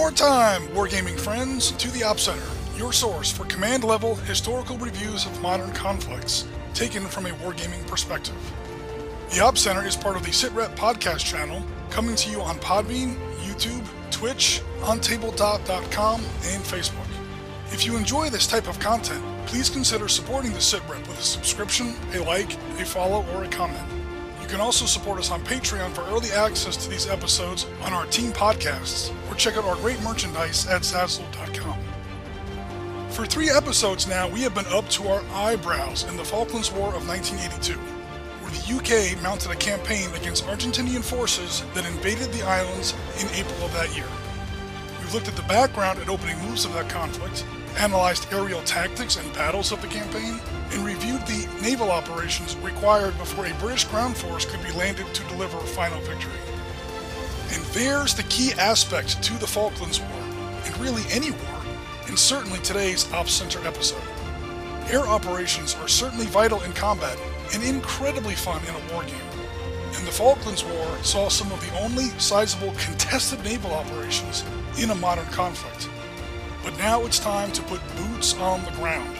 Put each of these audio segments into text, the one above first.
more time, wargaming friends, to the Op Center, your source for command-level historical reviews of modern conflicts, taken from a wargaming perspective. The Op Center is part of the Sitrep podcast channel, coming to you on Podbean, YouTube, Twitch, ontabletop.com, and Facebook. If you enjoy this type of content, please consider supporting the Sitrep with a subscription, a like, a follow, or a comment. You can also support us on Patreon for early access to these episodes on our team podcasts, or check out our great merchandise at Zazzle.com. For 3 episodes now, we have been up to our eyebrows in the Falklands War of 1982, where the UK mounted a campaign against Argentinian forces that invaded the islands in April of that year. We've looked at the background and opening moves of that conflict, analyzed aerial tactics and battles of the campaign, and reviewed the naval operations required before a British ground force could be landed to deliver final victory. And there's the key aspect to the Falklands War, and really any war, and certainly today's Op Center episode. Air operations are certainly vital in combat, and incredibly fun in a war game. And the Falklands War saw some of the only sizable contested naval operations in a modern conflict. But now it's time to put boots on the ground,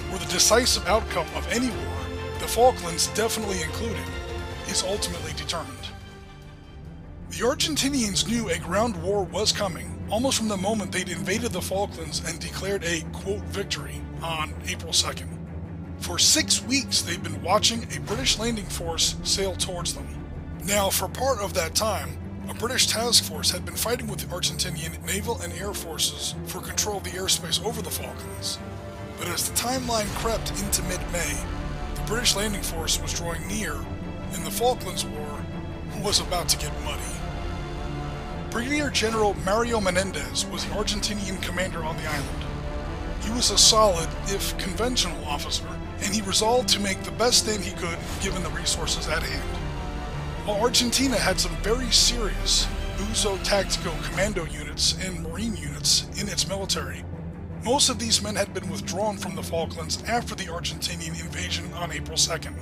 where the decisive outcome of any war, the Falklands definitely included, is ultimately determined. The Argentinians knew a ground war was coming, almost from the moment they'd invaded the Falklands and declared a, quote, victory on April 2nd. For 6 weeks, they'd been watching a British landing force sail towards them. Now, for part of that time, a British task force had been fighting with the Argentinian naval and air forces for control of the airspace over the Falklands. But as the timeline crept into mid-May, the British landing force was drawing near, and the Falklands War was about to get muddy. Brigadier General Mario Menendez was the Argentinian commander on the island. He was a solid, if conventional, officer, and he resolved to make the best stand he could given the resources at hand. While Argentina had some very serious Buzo Tactical Commando units and Marine units in its military, most of these men had been withdrawn from the Falklands after the Argentinian invasion on April 2nd.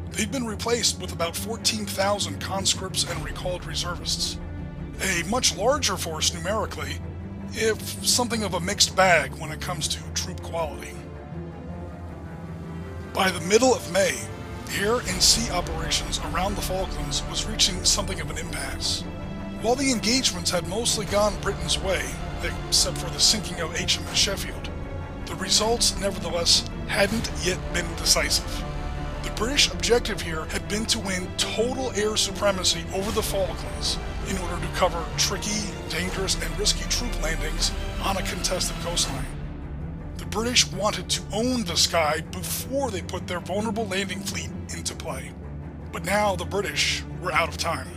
They'd been replaced with about 14,000 conscripts and recalled reservists. A much larger force numerically, if something of a mixed bag when it comes to troop quality. By the middle of May, air and sea operations around the Falklands was reaching something of an impasse. While the engagements had mostly gone Britain's way, except for the sinking of HMS Sheffield, the results nevertheless hadn't yet been decisive. The British objective here had been to win total air supremacy over the Falklands in order to cover tricky, dangerous, and risky troop landings on a contested coastline. The British wanted to own the sky before they put their vulnerable landing fleet into play. But now the British were out of time.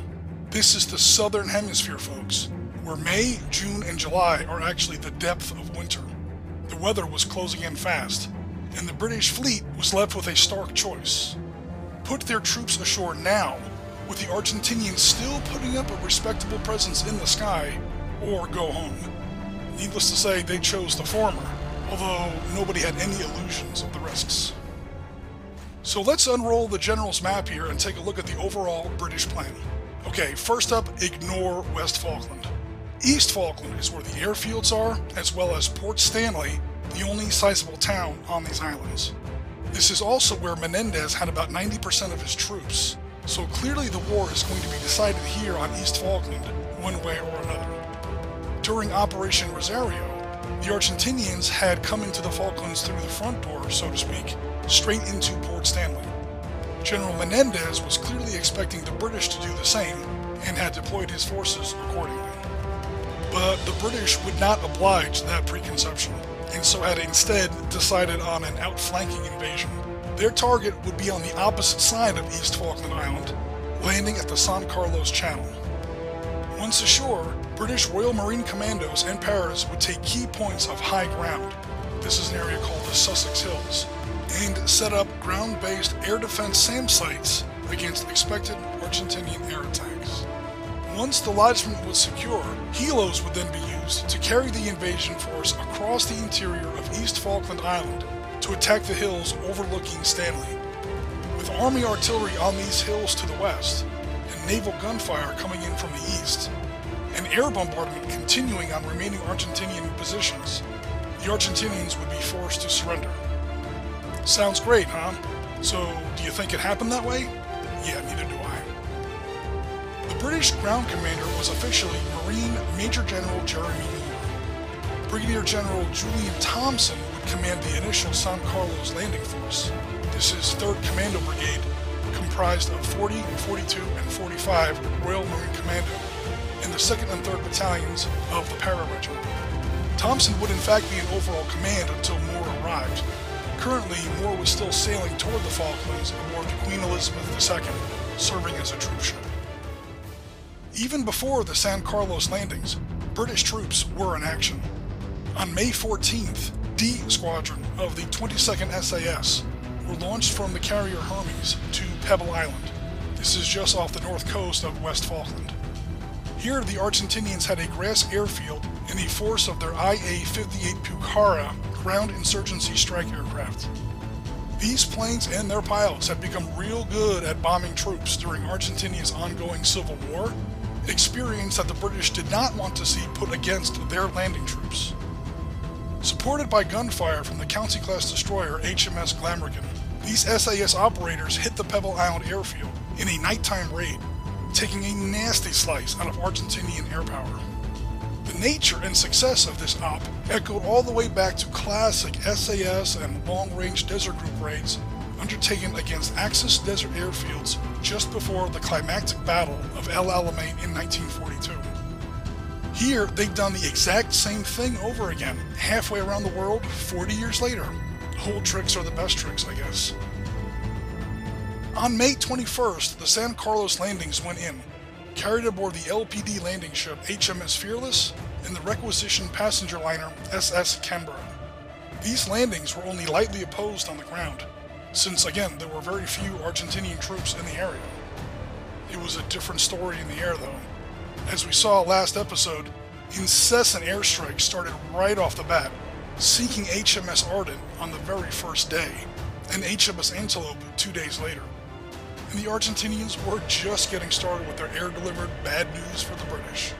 This is the southern hemisphere, folks, where May, June, and July are actually the depth of winter. The weather was closing in fast, and the British fleet was left with a stark choice. Put their troops ashore now, with the Argentinians still putting up a respectable presence in the sky, or go home. Needless to say, they chose the former, although nobody had any illusions of the risks. So let's unroll the general's map here and take a look at the overall British plan. Okay, first up, ignore West Falkland. East Falkland is where the airfields are, as well as Port Stanley, the only sizable town on these islands. This is also where Menendez had about 90% of his troops, so clearly the war is going to be decided here on East Falkland, one way or another. During Operation Rosario, the Argentinians had come into the Falklands through the front door, so to speak, straight into Port Stanley. General Menendez was clearly expecting the British to do the same, and had deployed his forces accordingly. But the British would not oblige that preconception, and so had instead decided on an outflanking invasion. Their target would be on the opposite side of East Falkland Island, landing at the San Carlos Channel. Once ashore, British Royal Marine Commandos and Paras would take key points of high ground, this is an area called the Sussex Hills, and set up ground-based air defense SAM sites against expected Argentinian air attacks. Once the lodgment was secure, helos would then be used to carry the invasion force across the interior of East Falkland Island to attack the hills overlooking Stanley. With Army artillery on these hills to the west, and naval gunfire coming in from the east, and air bombardment continuing on remaining Argentinian positions, the Argentinians would be forced to surrender. Sounds great, huh? So, do you think it happened that way? Yeah, neither do I. The British ground commander was officially Marine Major General Jeremy Moore. Brigadier General Julian Thompson would command the initial San Carlos landing force. This is 3rd Commando Brigade, comprised of 40, 42, and 45 Royal Marine Commando, and the 2nd and 3rd Battalions of the Para Regiment. Thompson would in fact be in overall command until Moore arrived. Currently, Moore was still sailing toward the Falklands aboard the Queen Elizabeth II, serving as a troop ship. Even before the San Carlos landings, British troops were in action. On May 14th, D Squadron of the 22nd SAS were launched from the carrier Hermes to Pebble Island. This is just off the north coast of West Falkland. Here, the Argentinians had a grass airfield and a force of their IA-58 Pucara ground insurgency strike aircraft. These planes and their pilots had become real good at bombing troops during Argentinia's ongoing civil war, experience that the British did not want to see put against their landing troops. Supported by gunfire from the County-class destroyer HMS Glamorgan, these SAS operators hit the Pebble Island airfield in a nighttime raid, taking a nasty slice out of Argentinian air power. The nature and success of this op echoed all the way back to classic SAS and long-range desert group raids undertaken against Axis desert airfields just before the climactic Battle of El Alamein in 1942. Here, they've done the exact same thing over again, halfway around the world 40 years later. Old tricks are the best tricks, I guess. On May 21st, the San Carlos landings went in, carried aboard the LPD landing ship HMS Fearless and the requisitioned passenger liner SS Canberra. These landings were only lightly opposed on the ground, since again there were very few Argentinian troops in the area. It was a different story in the air though. As we saw last episode, incessant airstrikes started right off the bat, sinking HMS Ardent on the very first day, and HMS Antelope 2 days later. And the Argentinians were just getting started with their air-delivered bad news for the British.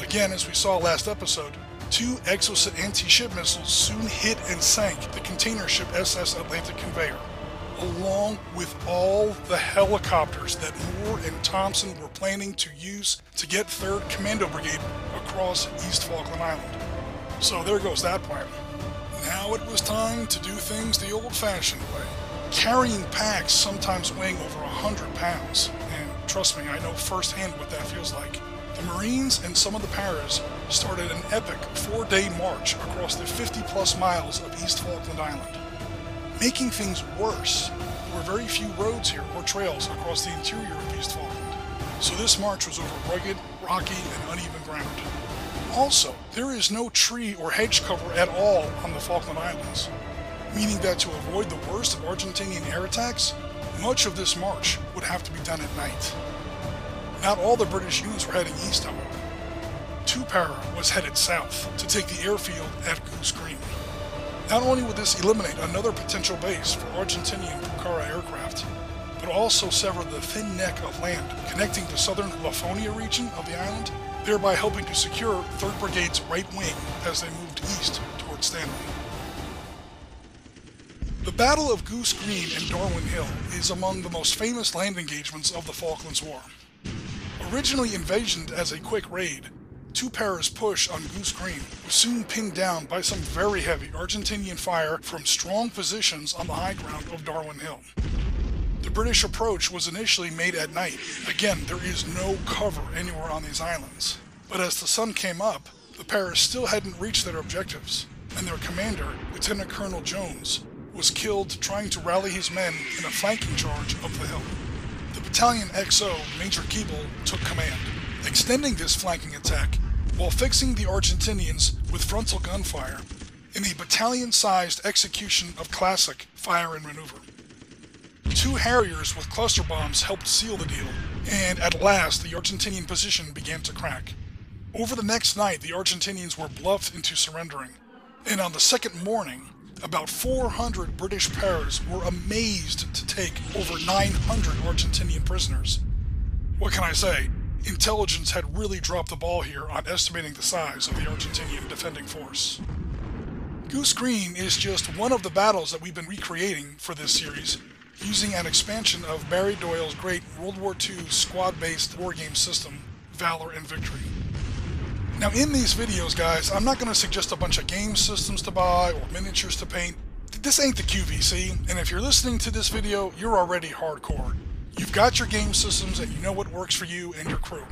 Again, as we saw last episode, 2 Exocet anti-ship missiles soon hit and sank the container ship SS Atlantic Conveyor, along with all the helicopters that Moore and Thompson were planning to use to get 3rd Commando Brigade across East Falkland Island. So there goes that plan. Now it was time to do things the old-fashioned way, carrying packs sometimes weighing over 100 pounds, and trust me, I know firsthand what that feels like. The Marines and some of the Paras started an epic 4-day march across the 50-plus miles of East Falkland Island. Making things worse, there were very few roads here or trails across the interior of East Falkland, so this march was over rugged, rocky, and uneven ground. Also, there is no tree or hedge cover at all on the Falkland Islands, meaning that to avoid the worst of Argentinian air attacks, much of this march would have to be done at night. Not all the British units were heading east, however. 2 Para was headed south to take the airfield at Goose Green. Not only would this eliminate another potential base for Argentinian Pucara aircraft, but also sever the thin neck of land connecting the southern Lafonia region of the island, thereby helping to secure 3rd Brigade's right wing as they moved east towards Stanley. The Battle of Goose Green and Darwin Hill is among the most famous land engagements of the Falklands War. Originally envisioned as a quick raid, 2 Paras' push on Goose Green was soon pinned down by some very heavy Argentinian fire from strong positions on the high ground of Darwin Hill. The British approach was initially made at night. Again, there is no cover anywhere on these islands. But as the sun came up, the Paras still hadn't reached their objectives, and their commander, Lieutenant Colonel Jones, was killed trying to rally his men in a flanking charge up the hill. The Battalion XO, Major Keeble, took command, extending this flanking attack while fixing the Argentinians with frontal gunfire in a battalion-sized execution of classic fire and maneuver. 2 Harriers with cluster bombs helped seal the deal, and at last the Argentinian position began to crack. Over the next night, the Argentinians were bluffed into surrendering, and on the second morning, about 400 British Paras were amazed to take over 900 Argentinian prisoners. What can I say? Intelligence had really dropped the ball here on estimating the size of the Argentinian defending force. Goose Green is just one of the battles that we've been recreating for this series, using an expansion of Barry Doyle's great World War II squad-based wargame system, Valor and Victory. Now in these videos, guys, I'm not going to suggest a bunch of game systems to buy or miniatures to paint. This ain't the QVC, and if you're listening to this video, you're already hardcore. You've got your game systems and you know what works for you and your crew.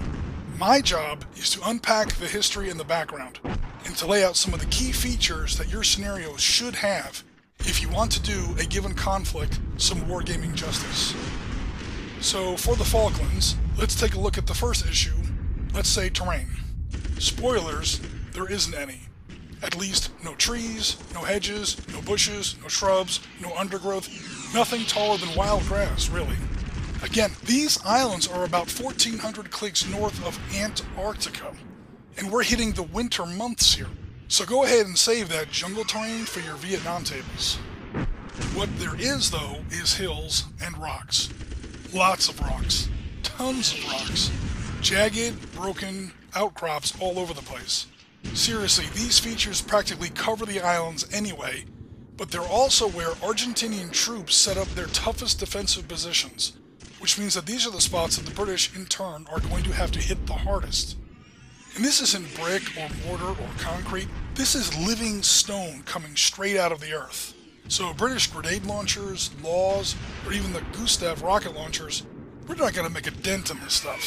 My job is to unpack the history and the background, and to lay out some of the key features that your scenarios should have if you want to do a given conflict some wargaming justice. So for the Falklands, let's take a look at the first issue, let's say terrain. Spoilers, there isn't any. At least no trees, no hedges, no bushes, no shrubs, no undergrowth, nothing taller than wild grass, really. Again, these islands are about 1,400 clicks north of Antarctica, and we're hitting the winter months here. So go ahead and save that jungle terrain for your Vietnam tables. What there is, though, is hills and rocks. Lots of rocks. Tons of rocks. Jagged, broken outcrops all over the place. Seriously, these features practically cover the islands anyway, but they're also where Argentinian troops set up their toughest defensive positions, which means that these are the spots that the British, in turn, are going to have to hit the hardest. And this isn't brick or mortar or concrete, this is living stone coming straight out of the earth. So British grenade launchers, laws, or even the Gustav rocket launchers, we're not going to make a dent in this stuff.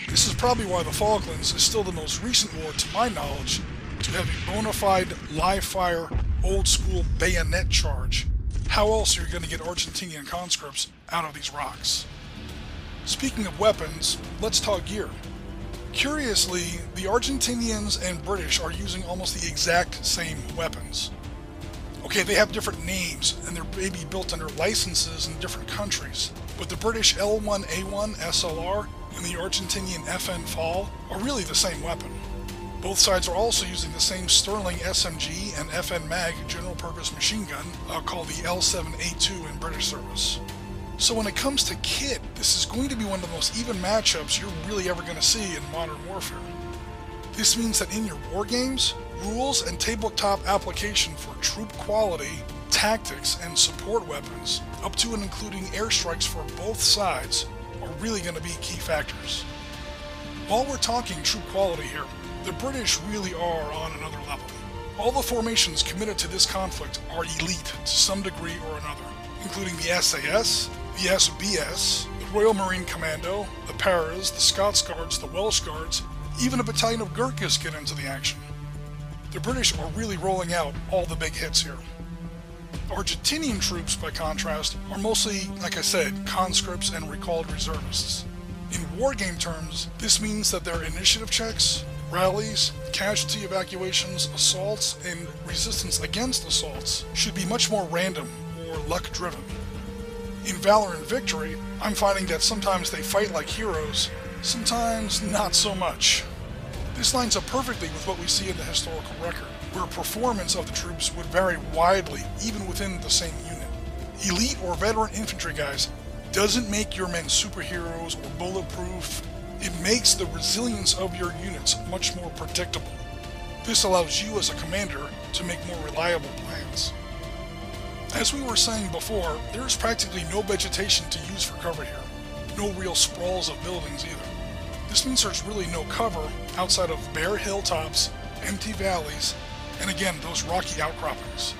This is probably why the Falklands is still the most recent war, to my knowledge, to have a bona fide, live-fire, old-school bayonet charge. How else are you going to get Argentinian conscripts out of these rocks? Speaking of weapons, let's talk gear. Curiously, the Argentinians and British are using almost the exact same weapons. Okay, they have different names, and they're maybe built under licenses in different countries, but the British L1A1 SLR and the Argentinian FN FAL are really the same weapon. Both sides are also using the same Sterling SMG and FN Mag general-purpose machine gun called the L7A2 in British service. So when it comes to kit, this is going to be one of the most even matchups you're really ever going to see in modern warfare. This means that in your war games, rules and tabletop application for troop quality, tactics, and support weapons, up to and including airstrikes for both sides, are really going to be key factors. While we're talking troop quality here, the British really are on another level. All the formations committed to this conflict are elite to some degree or another, including the SAS, the SBS, the Royal Marine Commando, the Paras, the Scots Guards, the Welsh Guards, even a battalion of Gurkhas get into the action. The British are really rolling out all the big hits here. Argentinian troops, by contrast, are mostly, like I said, conscripts and recalled reservists. In wargame terms, this means that their initiative checks, rallies, casualty evacuations, assaults, and resistance against assaults should be much more random or luck-driven. In Valor and Victory, I'm finding that sometimes they fight like heroes, sometimes not so much. This lines up perfectly with what we see in the historical record, where performance of the troops would vary widely even within the same unit. Elite or veteran infantry guys doesn't make your men superheroes or bulletproof. It makes the resilience of your units much more predictable. This allows you as a commander to make more reliable plans. As we were saying before, there is practically no vegetation to use for cover here. No real sprawls of buildings either. This means there's really no cover outside of bare hilltops, empty valleys, and again, those rocky outcroppings.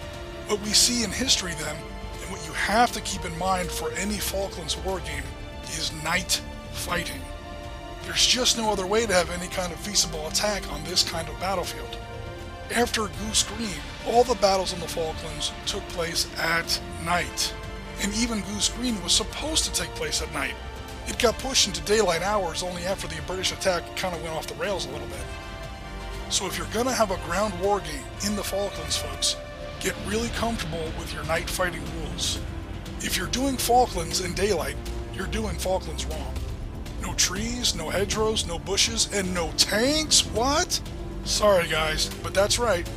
What we see in history then, and what you have to keep in mind for any Falklands wargame, is night fighting. There's just no other way to have any kind of feasible attack on this kind of battlefield. After Goose Green, all the battles in the Falklands took place at night. And even Goose Green was supposed to take place at night. It got pushed into daylight hours only after the British attack kind of went off the rails a little bit. So if you're gonna have a ground war game in the Falklands, folks, get really comfortable with your night fighting rules. If you're doing Falklands in daylight, you're doing Falklands wrong. No trees, no hedgerows, no bushes, and no tanks? What? Sorry guys, but that's right.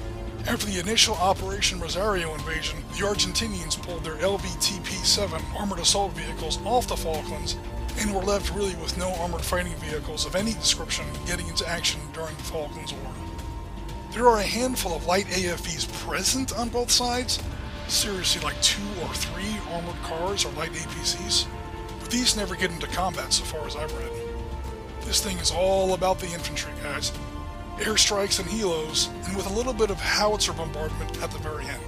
After the initial Operation Rosario invasion, the Argentinians pulled their LVTP-7 armored assault vehicles off the Falklands and were left really with no armored fighting vehicles of any description getting into action during the Falklands War. There are a handful of light AFVs present on both sides, seriously like 2 or 3 armored cars or light APCs, but these never get into combat so far as I've read. This thing is all about the infantry, guys. Airstrikes and helos, and with a little bit of howitzer bombardment at the very end.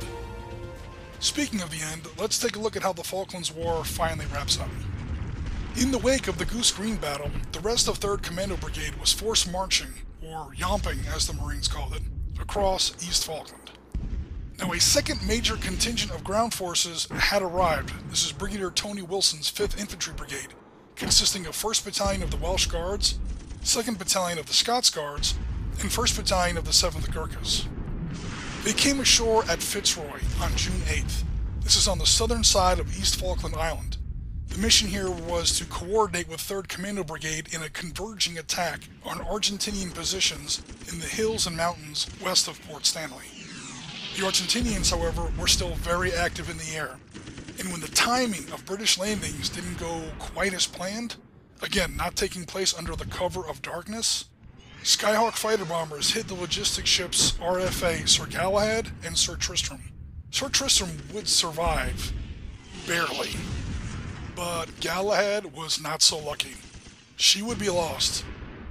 Speaking of the end, let's take a look at how the Falklands War finally wraps up. In the wake of the Goose Green battle, the rest of 3rd Commando Brigade was forced marching, or yomping as the Marines called it, across East Falkland. Now a second major contingent of ground forces had arrived. This is Brigadier Tony Wilson's 5th Infantry Brigade, consisting of 1st Battalion of the Welsh Guards, 2nd Battalion of the Scots Guards, and 1st Battalion of the 7th Gurkhas. They came ashore at Fitzroy on June 8th. This is on the southern side of East Falkland Island. The mission here was to coordinate with 3rd Commando Brigade in a converging attack on Argentinian positions in the hills and mountains west of Port Stanley. The Argentinians, however, were still very active in the air, and when the timing of British landings didn't go quite as planned, again not taking place under the cover of darkness, Skyhawk fighter bombers hit the logistics ships RFA Sir Galahad and Sir Tristram. Sir Tristram would survive, barely, but Galahad was not so lucky. She would be lost,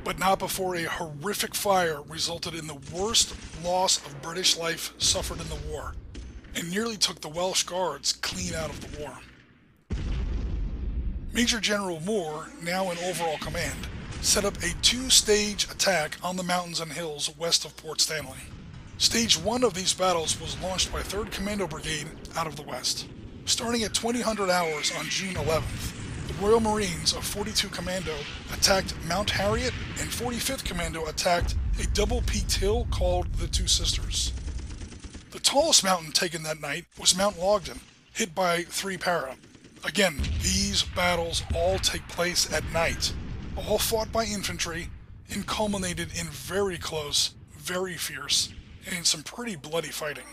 but not before a horrific fire resulted in the worst loss of British life suffered in the war, and nearly took the Welsh Guards clean out of the war. Major General Moore, now in overall command, set up a 2-stage attack on the mountains and hills west of Port Stanley. Stage 1 of these battles was launched by 3rd Commando Brigade out of the west. Starting at 2000 hours on June 11th, the Royal Marines of 42 Commando attacked Mount Harriet, and 45th Commando attacked a double-peaked hill called the Two Sisters. The tallest mountain taken that night was Mount Logden, hit by 3 para. Again, these battles all take place at night, all fought by infantry, and culminated in very close, very fierce, and some pretty bloody fighting.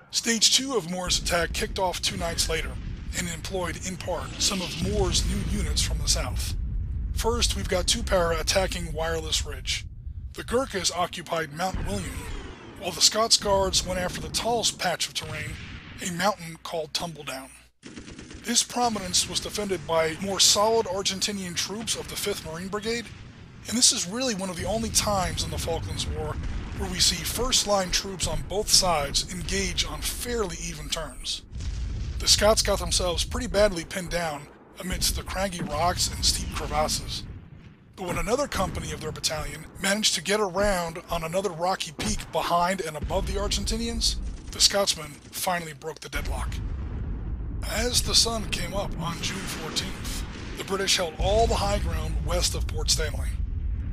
Stage 2 of Moore's attack kicked off 2 nights later, and employed, in part, some of Moore's new units from the south. First, we've got 2 para attacking Wireless Ridge. The Gurkhas occupied Mount William, while the Scots Guards went after the tallest patch of terrain, a mountain called Tumbledown. This prominence was defended by more solid Argentinian troops of the 5th Marine Brigade, and this is really one of the only times in the Falklands War where we see first-line troops on both sides engage on fairly even terms. The Scots got themselves pretty badly pinned down amidst the craggy rocks and steep crevasses, but when another company of their battalion managed to get around on another rocky peak behind and above the Argentinians, the Scotsmen finally broke the deadlock. As the sun came up on June 14th, the British held all the high ground west of Port Stanley.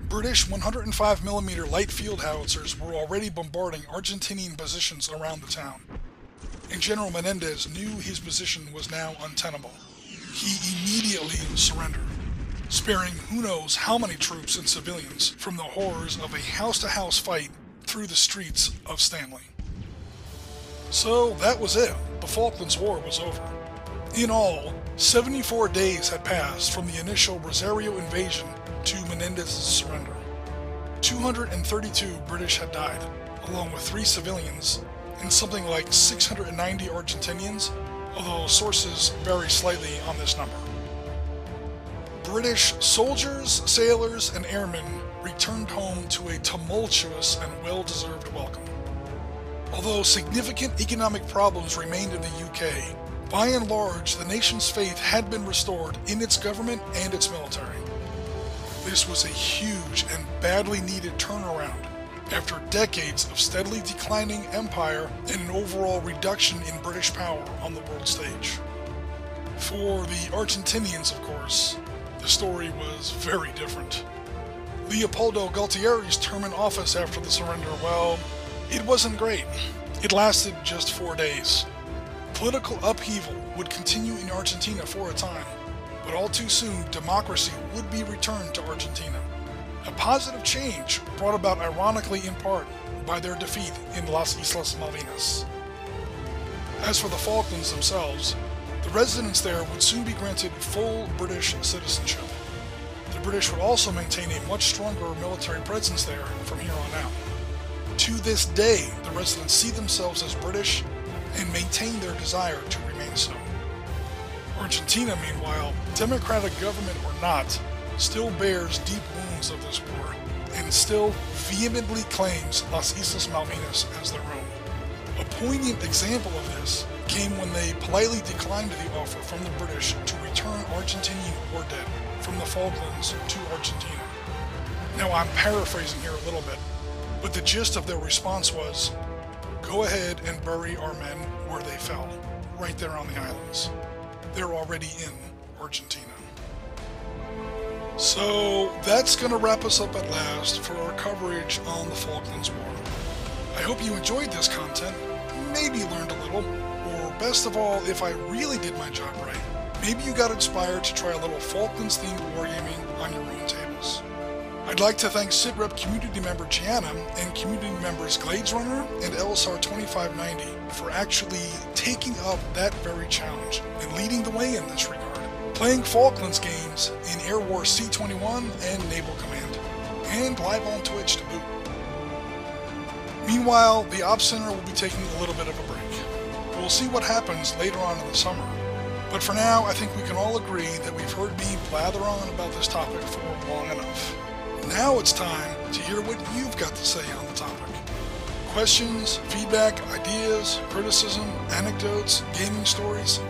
British 105mm light field howitzers were already bombarding Argentinian positions around the town, and General Menendez knew his position was now untenable. He immediately surrendered, sparing who knows how many troops and civilians from the horrors of a house-to-house fight through the streets of Stanley. So that was it. The Falklands War was over. In all, 74 days had passed from the initial Rosario invasion to Menendez's surrender. 232 British had died, along with 3 civilians, and something like 690 Argentinians, although sources vary slightly on this number. British soldiers, sailors, and airmen returned home to a tumultuous and well-deserved welcome. Although significant economic problems remained in the UK, by and large, the nation's faith had been restored in its government and its military. This was a huge and badly needed turnaround after decades of steadily declining empire and an overall reduction in British power on the world stage. For the Argentinians, of course, the story was very different. Leopoldo Galtieri's term in office after the surrender, well, it wasn't great. It lasted just 4 days. Political upheaval would continue in Argentina for a time, but all too soon democracy would be returned to Argentina. A positive change brought about ironically in part by their defeat in Las Islas Malvinas. As for the Falklands themselves, the The residents there would soon be granted full British citizenship. The British would also maintain a much stronger military presence there from here on out. To this day, the residents see themselves as British and maintain their desire to remain so. Argentina, meanwhile, democratic government or not, still bears deep wounds of this war and still vehemently claims Las Islas Malvinas as their own. A poignant example of this came when they politely declined the offer from the British to return Argentinian war dead from the Falklands to Argentina. Now I'm paraphrasing here a little bit, but the gist of their response was, go ahead and bury our men where they fell, right there on the islands. They're already in Argentina. So that's going to wrap us up at last for our coverage on the Falklands War. I hope you enjoyed this content, maybe learned a little, or best of all, if I really did my job right, maybe you got inspired to try a little Falklands-themed wargaming on your own tables. I'd like to thank Sitrep community member Gianna and community members Glades Runner and LSR 2590 for actually taking up that very challenge and leading the way in this regard, playing Falklands games in Air War C-21 and Naval Command, and live on Twitch to boot. Meanwhile, the Ops Center will be taking a little bit of a break. We'll see what happens later on in the summer. But for now, I think we can all agree that we've heard me blather on about this topic for long enough. Now it's time to hear what you've got to say on the topic. Questions, feedback, ideas, criticism, anecdotes, gaming stories.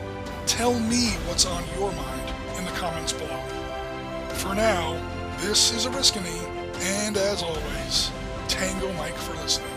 Tell me what's on your mind in the comments below. For now, this is Ariskany, and as always, Tango Mike for listening.